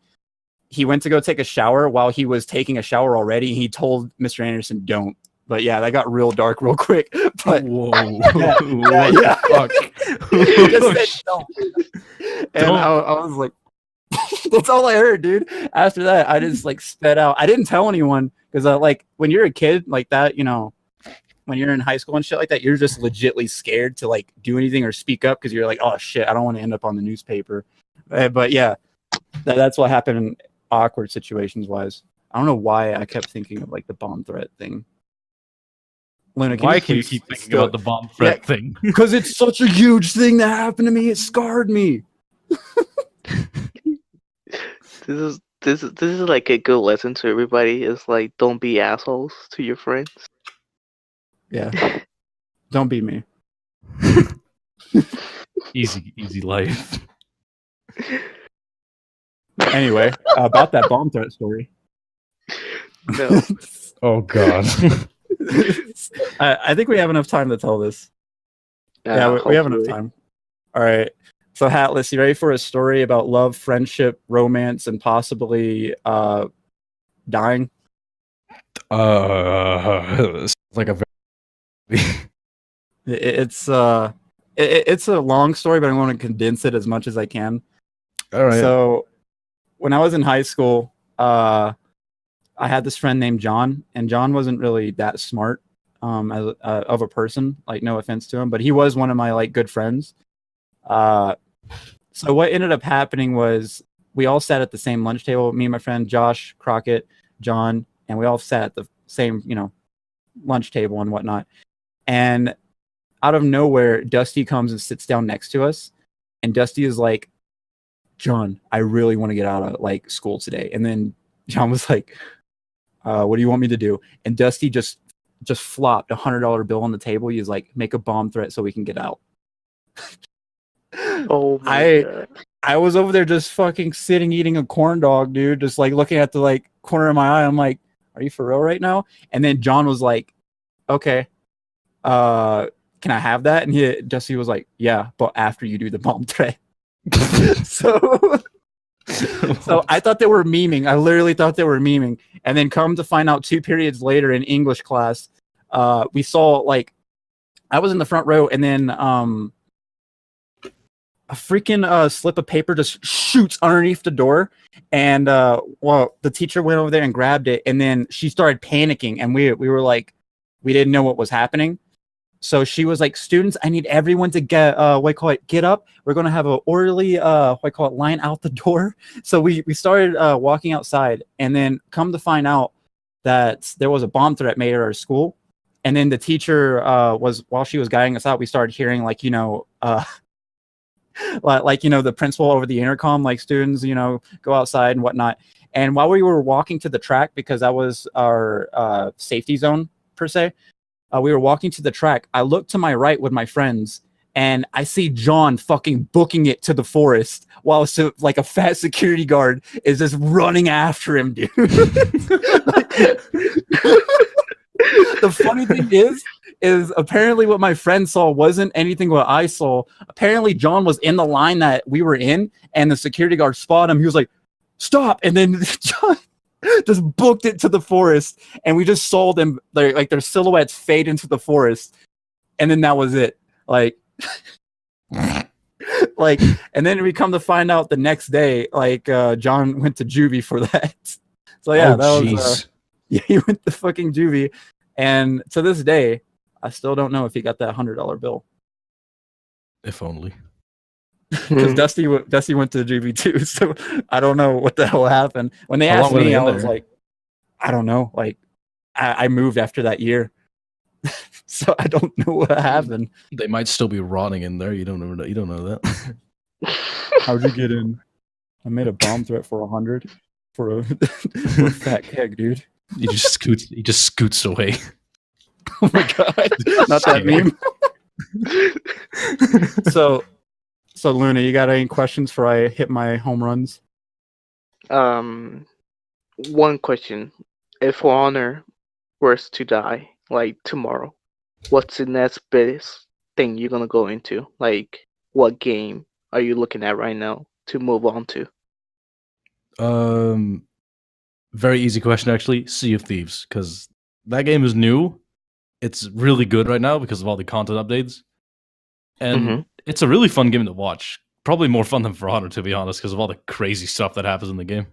he went to go take a shower while he was taking a shower already. He told Mr. Anderson, "Don't." But yeah, that got real dark real quick. But whoa, yeah. Fuck. He just said don't. And I was like, that's all I heard, dude. After that, I just like sped out. I didn't tell anyone because like when you're a kid like that, you know, when you're in high school and shit like that, you're just legitly scared to like do anything or speak up because you're like, oh shit, I don't want to end up on the newspaper. But yeah, that's what happened in awkward situations wise. I don't know why I kept thinking of like the bomb threat thing. Luna, why can you keep thinking about the bomb threat thing? Because it's such a huge thing that happened to me. It scarred me. This is like a good lesson to everybody. It's like, don't be assholes to your friends. Yeah. Don't be me. Easy life. Anyway, about that bomb threat story. No. Oh god. I think we have enough time to tell this. Yeah, we have enough time. All right. So Hatless, you ready for a story about love, friendship, romance, and possibly dying? It's like a very It's it's a long story, but I want to condense it as much as I can. all right. So when I was in high school, I had this friend named John, and John wasn't really that smart as of a person. Like, no offense to him, but he was one of my like good friends. So what ended up happening was we all sat at the same lunch table. Me and my friend Josh Crockett, John, and we all sat at the same, lunch table and whatnot. And out of nowhere, Dusty comes and sits down next to us, and Dusty is like, "John, I really want to get out of like school today." And then John was like, "What do you want me to do?" And Dusty just flopped $100 bill on the table. He was like, "Make a bomb threat so we can get out." Oh my God. I was over there just fucking sitting eating a corn dog, dude, just like looking at the like corner of my eye. I'm like, "Are you for real right now?" And then John was like, "Okay, can I have that?" And Dusty was like, "Yeah, but after you do the bomb threat." so I thought they were memeing. I literally thought they were memeing. And then come to find out 2 periods later in English class, we saw like I was in the front row, and then a freaking slip of paper just shoots underneath the door, and the teacher went over there and grabbed it, and then she started panicking, and we were like, we didn't know what was happening. So she was like, "Students, I need everyone to get get up. We're gonna have an orderly line out the door." So we started walking outside, and then come to find out that there was a bomb threat made at our school. And then the teacher while she was guiding us out, we started hearing the principal over the intercom, like, "Students, go outside," and whatnot. And while we were walking to the track, because that was our safety zone per se, we were walking to the track. I looked to my right with my friends, and I see John fucking booking it to the forest, while like a fat security guard is just running after him, dude. The funny thing is apparently what my friend saw wasn't anything what I saw. Apparently John was in the line that we were in, and the security guard spotted him. He was like, "Stop!" And then John just booked it to the forest, and we just saw them like their silhouettes fade into the forest, and then that was it. Like, and then we come to find out the next day, John went to juvie for that. So yeah, was he went to fucking juvie, and to this day, I still don't know if he got that $100 bill. If only. Because Dusty went to juvie too, so I don't know what the hell happened. When they asked me, I was like, I don't know. Like, I moved after that year, so I don't know what happened. They might still be rotting in there. You don't know. You don't know that. How'd you get in? I made a bomb threat for 100 for a fat keg, dude. He just scoots away. Oh my God! Not that meme. So Luna, you got any questions before I hit my home runs? One question: if For Honor was to die like tomorrow, what's the next biggest thing you're gonna go into? Like, what game are you looking at right now to move on to? Very easy question, actually. Sea of Thieves, because that game is new. It's really good right now because of all the content updates, and it's a really fun game to watch. Probably more fun than For Honor, to be honest, because of all the crazy stuff that happens in the game.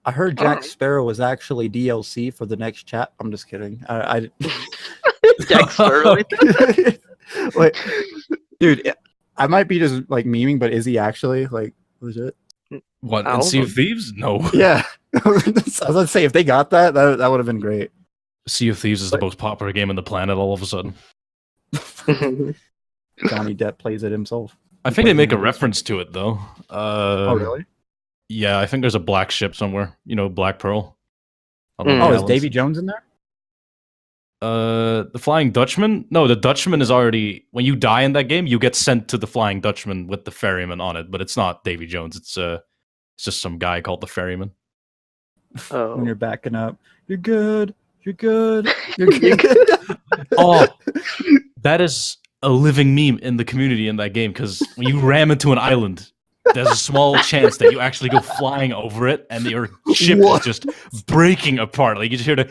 I heard Jack Sparrow was actually DLC for the next chat. I'm just kidding. I Jack Sparrow. Like, dude, I might be just like memeing, but is he actually like legit? What, in Sea of Thieves? No. Yeah. I was gonna say, if they got that would have been great. Sea of Thieves is the most popular game on the planet all of a sudden. Johnny Depp plays it himself. I think they make a reference to it, though. Oh, really? Yeah, I think there's a black ship somewhere. Black Pearl. Oh, is Davy Jones in there? The Flying Dutchman? No, the Dutchman is already... When you die in that game, you get sent to the Flying Dutchman with the ferryman on it, but it's not Davy Jones. It's just some guy called the ferryman. Oh. When you're backing up, you're good. You're good. You're good. Oh, that is a living meme in the community in that game because when you ram into an island, there's a small chance that you actually go flying over it and your ship is just breaking apart. Like you just hear the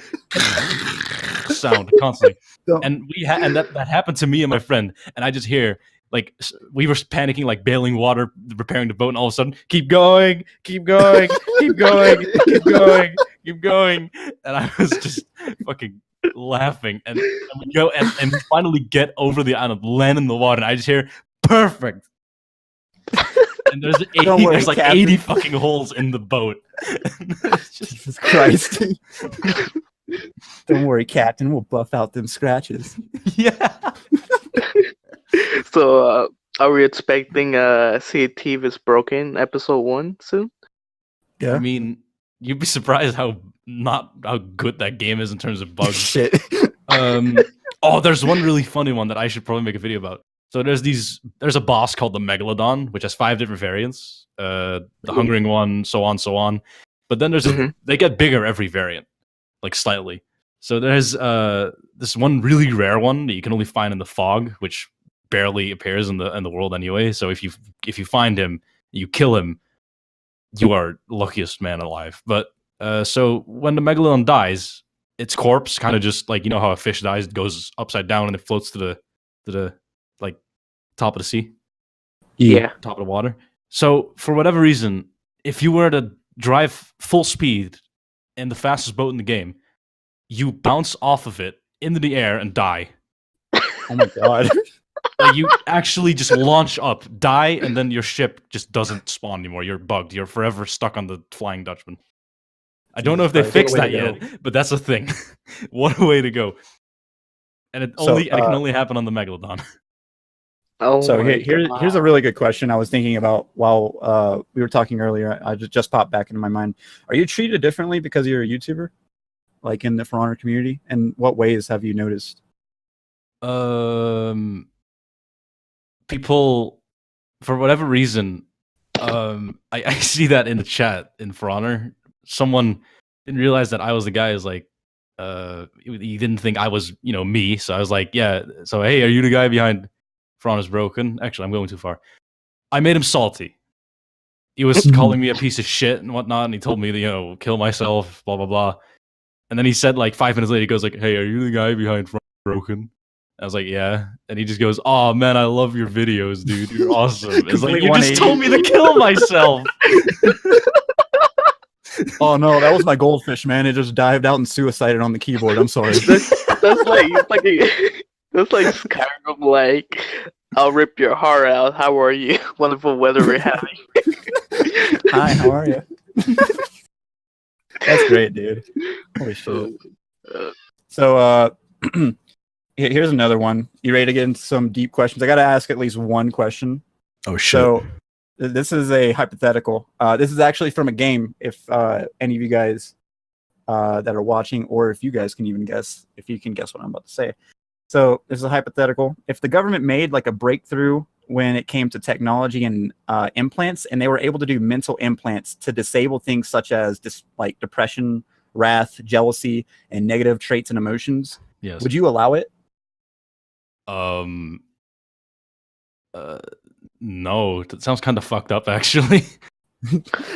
sound constantly. And and that happened to me and my friend. And I just hear like we were panicking, like bailing water, repairing the boat, and all of a sudden, keep going, keep going, keep going, keep going, keep going. And I was just fucking laughing. And we go and finally get over the island, land in the water, and I just hear perfect. And there's 80 fucking holes in the boat. Jesus Christ. Don't worry, Captain. We'll buff out them scratches. Yeah. So, are we expecting Sea of Thieves is Broken episode 1 soon? Yeah. I mean, you'd be surprised how good that game is in terms of bugs. Shit. Oh, there's one really funny one that I should probably make a video about. So there's a boss called the Megalodon, which has 5 different variants. The Hungering one, so on, so on. But then they get bigger every variant, like slightly. So there's this one really rare one that you can only find in the fog, which barely appears in the world anyway. So if you find him, you kill him, you are luckiest man alive. But so when the Megalodon dies, its corpse kind of just like, you know how a fish dies, it goes upside down and it floats to the like top of the sea, top of the water. So for whatever reason, if you were to drive full speed in the fastest boat in the game, you bounce off of it into the air and die. Oh my god. Like you actually just launch up, die, and then your ship just doesn't spawn anymore. You're bugged. You're forever stuck on the Flying Dutchman. I don't know if they fixed that yet, but that's a thing. What a way to go. And it can only happen on the Megalodon. Oh, so here's a really good question I was thinking about while we were talking earlier. I just popped back into my mind. Are you treated differently because you're a YouTuber, like in the For Honor community? And what ways have you noticed? People, for whatever reason, I see that in the chat in For Honor. Someone didn't realize that I was the guy who's like, he didn't think I was, me. So I was like, yeah. So, hey, are you the guy behind For Honor's Broken? Actually, I'm going too far. I made him salty. He was calling me a piece of shit and whatnot, and he told me to, kill myself, blah, blah, blah. And then he said, like, 5 minutes later, he goes like, hey, are you the guy behind For Honor's Broken? I was like, yeah. And he just goes, oh, man, I love your videos, dude. You're awesome. It's like, you just told me to kill myself. Oh, no, that was my goldfish, man. It just dived out and suicided on the keyboard. I'm sorry. That's like Skyrim, like, I'll rip your heart out. How are you? Wonderful weather we're having. Hi, how are you? That's great, dude. Holy shit. So, here's another one. You ready to get into some deep questions? I got to ask at least one question. Oh, shit. So, this is a hypothetical. This is actually from a game. If any of you guys that are watching, or if you guys can even guess, if you can guess what I'm about to say. So, this is a hypothetical. If the government made like a breakthrough when it came to technology and implants, and they were able to do mental implants to disable things such as like depression, wrath, jealousy, and negative traits and emotions, yes, would you allow it? No, that sounds kind of fucked up, actually.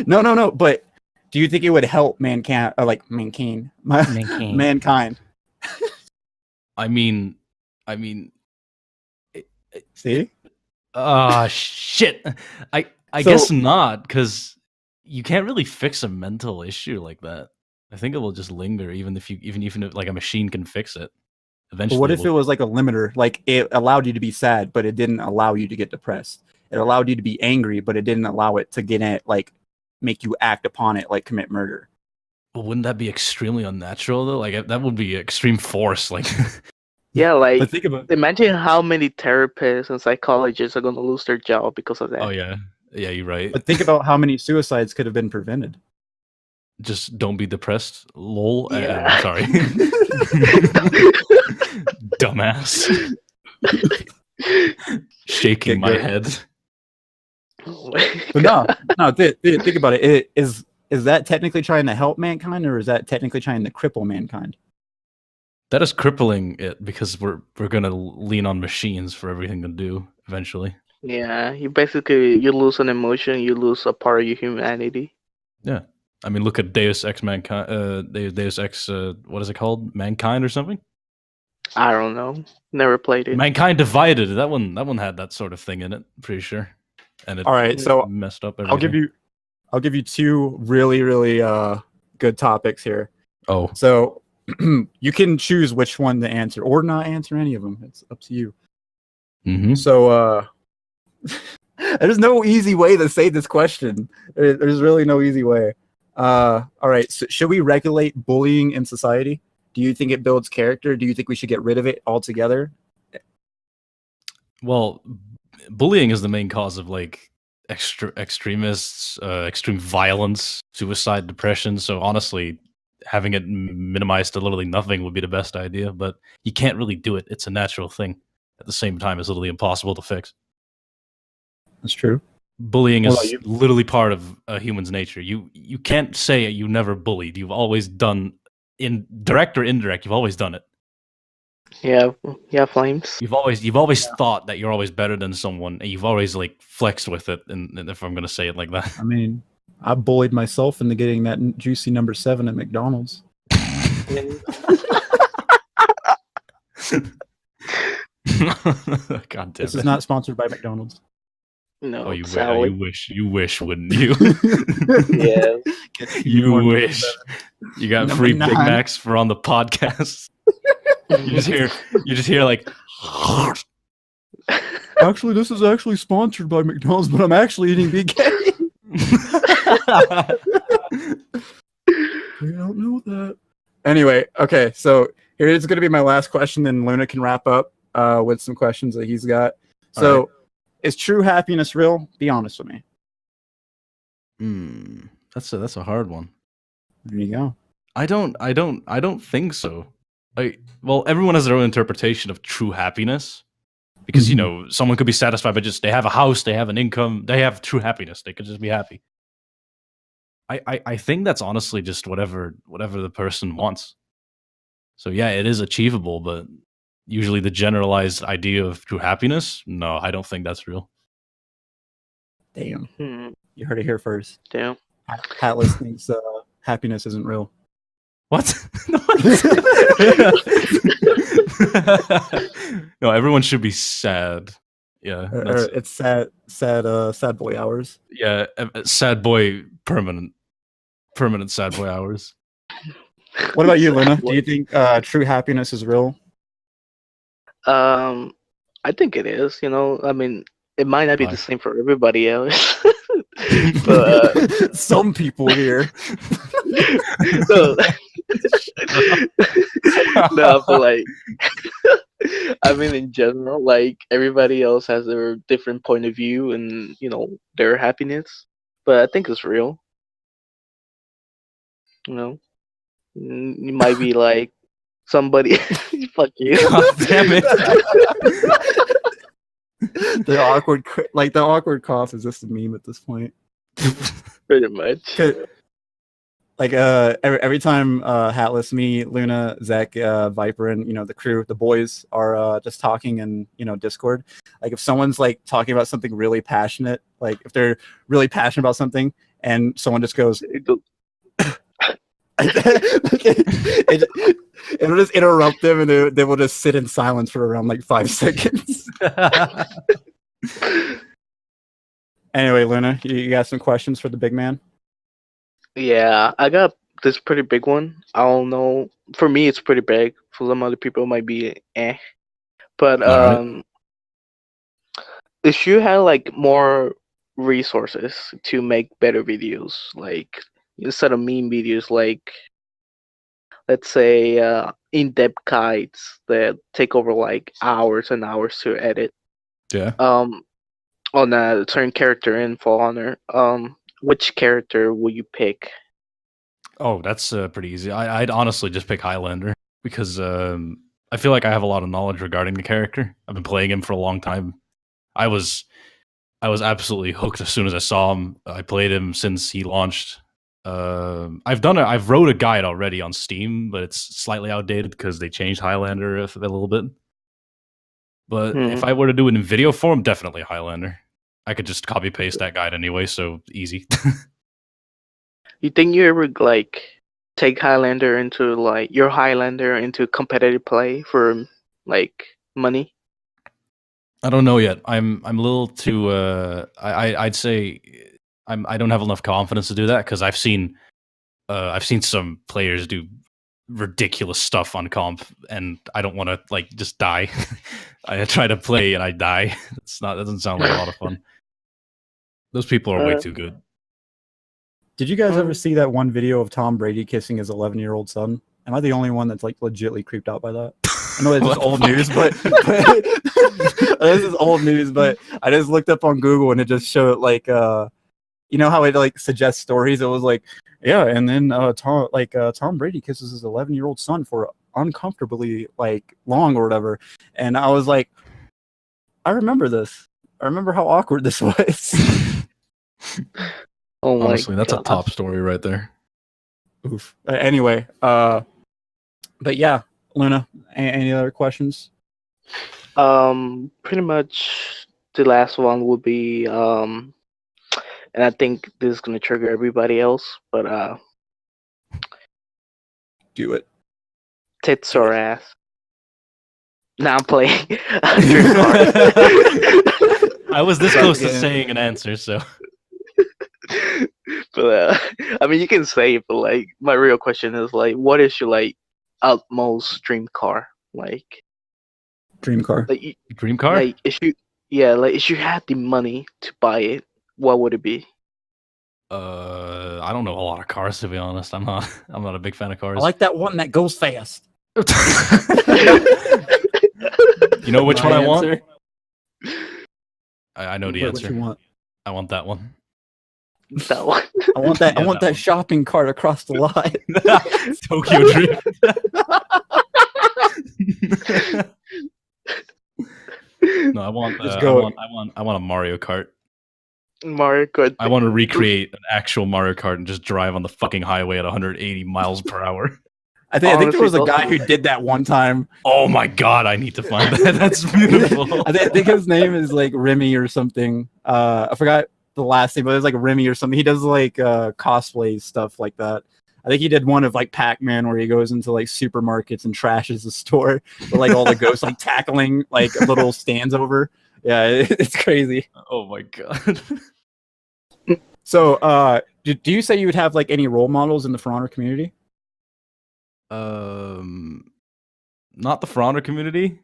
No. But do you think it would help mankind? Mankind. I mean, see? Shit. I guess not, because you can't really fix a mental issue like that. I think it will just linger, even if like a machine can fix it. Eventually. But what if it was like a limiter? Like it allowed you to be sad, but it didn't allow you to get depressed. It allowed you to be angry, but it didn't allow it to get it, like make you act upon it, like commit murder. Well, wouldn't that be extremely unnatural though? Like that would be extreme force. Like, yeah, like but think about imagine how many therapists and psychologists are going to lose their job because of that. Oh yeah, you're right. But think about how many suicides could have been prevented. Just don't be depressed. Lol. Yeah. I'm sorry. Dumbass. Shaking my head. But no. Think about it. Is that technically trying to help mankind, or is that technically trying to cripple mankind? That is crippling it because we're gonna lean on machines for everything to do eventually. Yeah, you lose an emotion, you lose a part of your humanity. Yeah, I mean, look at Deus Ex Mankind. Deus Ex, what is it called? Mankind or something? I don't know. Never played it. Mankind Divided. That one had that sort of thing in it. Pretty sure. And it All right, so messed up everything. I'll give you two really good topics here. Oh, so you can choose which one to answer or not answer any of them. It's up to you. Mm-hmm. So there's no easy way to say this question. There's really no easy way. All right, so should we regulate bullying in society? Do you think it builds character? Do you think we should get rid of it altogether? Well, bullying is the main cause of like extremists, extreme violence, suicide, depression. So honestly, having it minimized to literally nothing would be the best idea. But you can't really do it. It's a natural thing. At the same time, it's literally impossible to fix. That's true. Bullying is literally part of a human's nature. You can't say you never bullied. You've always done, in direct or indirect. You've always done it. Yeah, Flames. You've always thought that you're always better than someone, and you've always like flexed with it. And if I'm gonna say it like that, I mean, I bullied myself into getting that juicy number 7 at McDonald's. God damn this is not sponsored by McDonald's. No, you wish, wouldn't you? Yeah, you wish. You got number free 9. Big Macs for on the podcast. You just hear like. Actually, this is actually sponsored by McDonald's, but I'm actually eating BK. You don't know that. Anyway, okay, so here is going to be my last question, and Luna can wrap up with some questions that he's got. So, right. Is true happiness real? Be honest with me. That's a hard one. There you go. I don't think so. Well, everyone has their own interpretation of true happiness, because you know someone could be satisfied by just they have a house, they have an income, they have true happiness. They could just be happy. I think that's honestly just whatever the person wants. So yeah, it is achievable, but usually the generalized idea of true happiness, no, I don't think that's real. Damn, you heard it here first. Damn, Hatless thinks happiness isn't real. What? No, everyone should be sad. Yeah, it's sad boy hours. Yeah, sad boy permanent sad boy hours. What about you, Luna? Do you think true happiness is real? I think it is. You know, I mean, it might not be the same for everybody else, but some people here. No, but like, I mean, in general, like everybody else has their different point of view and their happiness. But I think it's real. You know, you might be like somebody. Fuck you. God damn it. The awkward cough is just a meme at this point. Pretty much. Like every time Hatless, me, Luna, Zach, Viper, and the crew, the boys are just talking in Discord. Like if someone's like talking about something really passionate, like if they're really passionate about something, and someone just goes, it'll just interrupt them, and they will just sit in silence for around like 5 seconds. Anyway, Luna, you got some questions for the big man? Yeah, I got this pretty big one. I don't know. For me, it's pretty big. For some other people, it might be But if you had like more resources to make better videos, like instead of meme videos, like let's say in-depth guides that take over like hours and hours to edit. Yeah. On a certain character in For Honor, which character will you pick? Oh, that's pretty easy. I'd honestly just pick Highlander because I feel like I have a lot of knowledge regarding the character. I've been playing him for a long time. I was absolutely hooked as soon as I saw him. I played him since he launched. I've wrote a guide already on Steam, but it's slightly outdated because they changed Highlander a little bit. But if I were to do it in video form, definitely Highlander. I could just copy paste that guide anyway, so easy. You think you ever like take Highlander into like your Highlander into competitive play for like money? I don't know yet. I'm a little too. I'd say I don't have enough confidence to do that because I've seen some players do ridiculous stuff on comp, and I don't want to like just die. I try to play and I die. That doesn't sound like a lot of fun. Those people are way too good. Did you guys ever see that one video of Tom Brady kissing his 11-year-old son? Am I the only one that's like legitly creeped out by that? I know this is old news, but this is old news. But I just looked up on Google and it just showed like, you know how it like suggests stories. It was like, yeah, and then Tom Brady kisses his 11-year-old son for uncomfortably like long or whatever, and I was like, I remember this. I remember how awkward this was. Oh my Honestly, that's God. a top story right there. Oof. Anyway, but yeah, Luna, any other questions? Pretty much the last one would be and I think this is gonna trigger everybody else, but Do it. tits or ass? Now I'm playing. I was this close to saying an answer, so. But I mean, you can say it, but like, my real question is like, what is your like utmost dream car? Like, Dream car. like Dream car? like if you had the money to buy it, what would it be? I don't know a lot of cars, to be honest. I'm not a big fan of cars. I like that one that goes fast. You know which My one I want? answer? I know the What answer. you want? I want that one. That one. I want that. I Yeah, want that that one. shopping cart across the lot. Tokyo Drift. No, I want. Just I go. want a Mario Kart. Mario Kart. I want to recreate an actual Mario Kart and just drive on the fucking highway at 180 miles per hour. I think there was a Honestly, guy who did that one time. Oh my god, I need to find that. That's beautiful. I think his name is like Remy or something. I forgot the last name, but it's like Remy or something. He does like cosplay stuff like that. I think he did one of like Pac-Man where he goes into like supermarkets and trashes the store, with like all the ghosts like tackling like little stands over. Yeah, it's crazy. Oh my god. So, do you say you would have like any role models in the For Honor community? Not the For Honor community.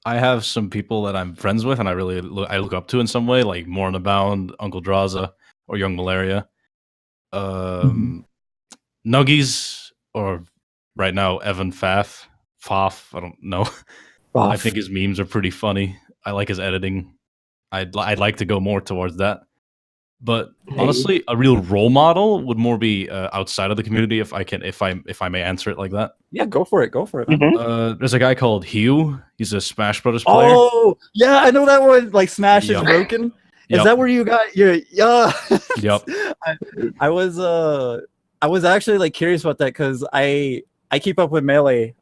I have some people that I'm friends with and I really look up to in some way, like Morn Abound, Uncle Draza, or Young Malaria. Nuggies, or right now Evan Faff. I don't know. I think his memes are pretty funny. I like his editing. I'd like to go more towards that. But honestly, a real role model would more be outside of the community. If I may answer it like that. Yeah, go for it. Go for it. Mhm. There's a guy called Hugh. He's a Smash Brothers player. Oh, yeah, I know that one. Like Smash is Yup. broken. Is Yup. that where you got your? Yeah. Yep. I was actually like curious about that because I keep up with Melee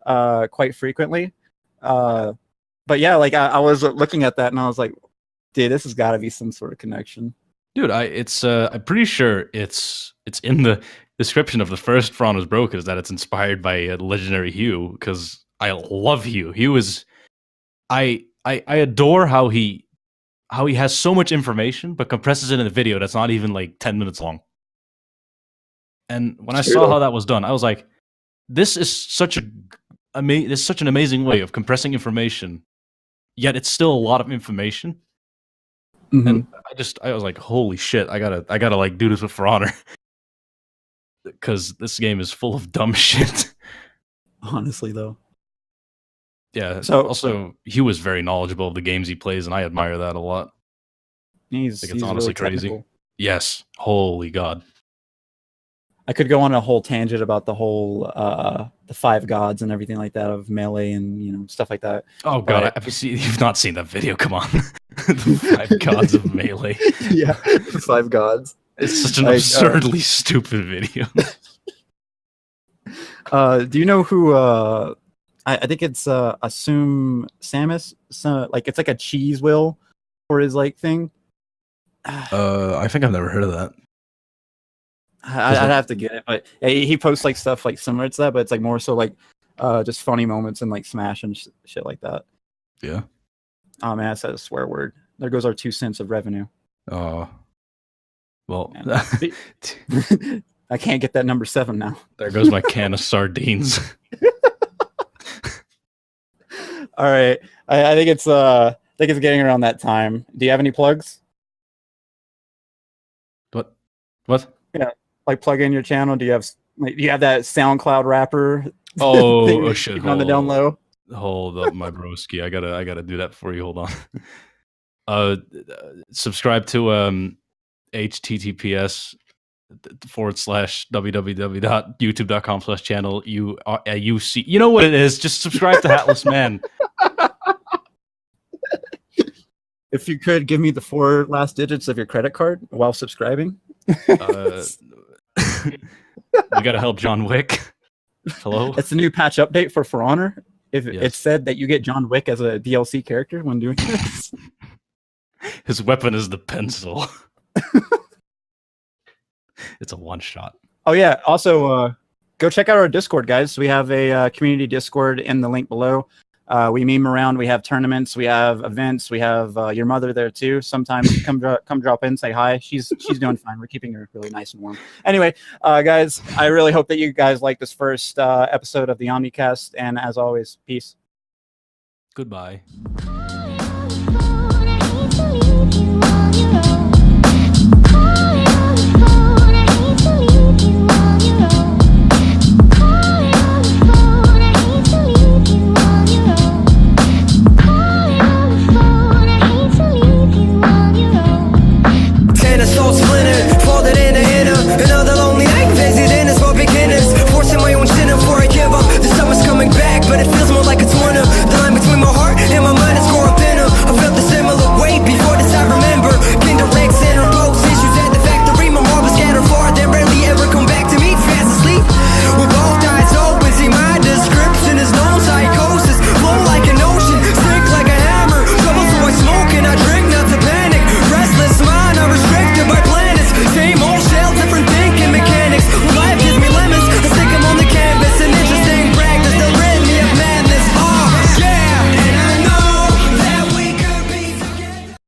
quite frequently. But yeah, like I was looking at that and I was like, dude, this has got to be some sort of connection. Dude, I'm pretty sure it's in the description of the first For Honor's Broken is that it's inspired by a legendary Hugh, because I love Hugh. Hugh is I adore how he has so much information but compresses it in a video that's not even like 10 minutes long. And when I saw how that was done, I was like, this is such an amazing way of compressing information, yet it's still a lot of information. Mm-hmm. And I was like, holy shit, I gotta like do this with For Honor. Because this game is full of dumb shit. Honestly, though. Yeah. So also, he was very knowledgeable of the games he plays, and I admire that a lot. He's honestly really crazy. technical. Yes. Holy god. I could go on a whole tangent about the whole the 5 gods and everything like that of Melee and stuff like that. Oh god, you've not seen that video? Come on. The 5 gods of Melee. Yeah, the 5 gods. It's such an Like, absurdly stupid video. Do you know who? I think it's Assume Samus. So, like, it's like a cheese wheel for his like thing. I think I've never heard of that. I'd have to get it, but yeah, he posts like stuff like similar to that, but it's like more so like just funny moments and like Smash and shit like that. Yeah. Oh man, I said a swear word. There goes our 2 cents of revenue. Oh. Well, I can't get that number 7 now. There goes my can of sardines. All right, I think it's getting around that time. Do you have any plugs? What? Yeah, like plug in your channel. Do you have that SoundCloud rapper? Oh shit! On the down low. Hold up, my broski. I gotta do that for you. Hold on. Subscribe to https://www.youtube.com/channel UC. You know what it is? Just subscribe to Hatlessman. If you could give me the 4 last digits of your credit card while subscribing. We gotta help John Wick. Hello. It's a new patch update for Honor. If Yes. it said that you get John Wick as a DLC character when doing this. His weapon is the pencil. It's a one shot. Oh yeah. Also, go check out our Discord, guys. We have a community Discord in the link below. We meme around. We have tournaments. We have events. We have your mother there too. Sometimes come drop in, say hi. She's doing fine. We're keeping her really nice and warm. Anyway, guys, I really hope that you guys like this first episode of the OmniCast. And as always, peace. Goodbye.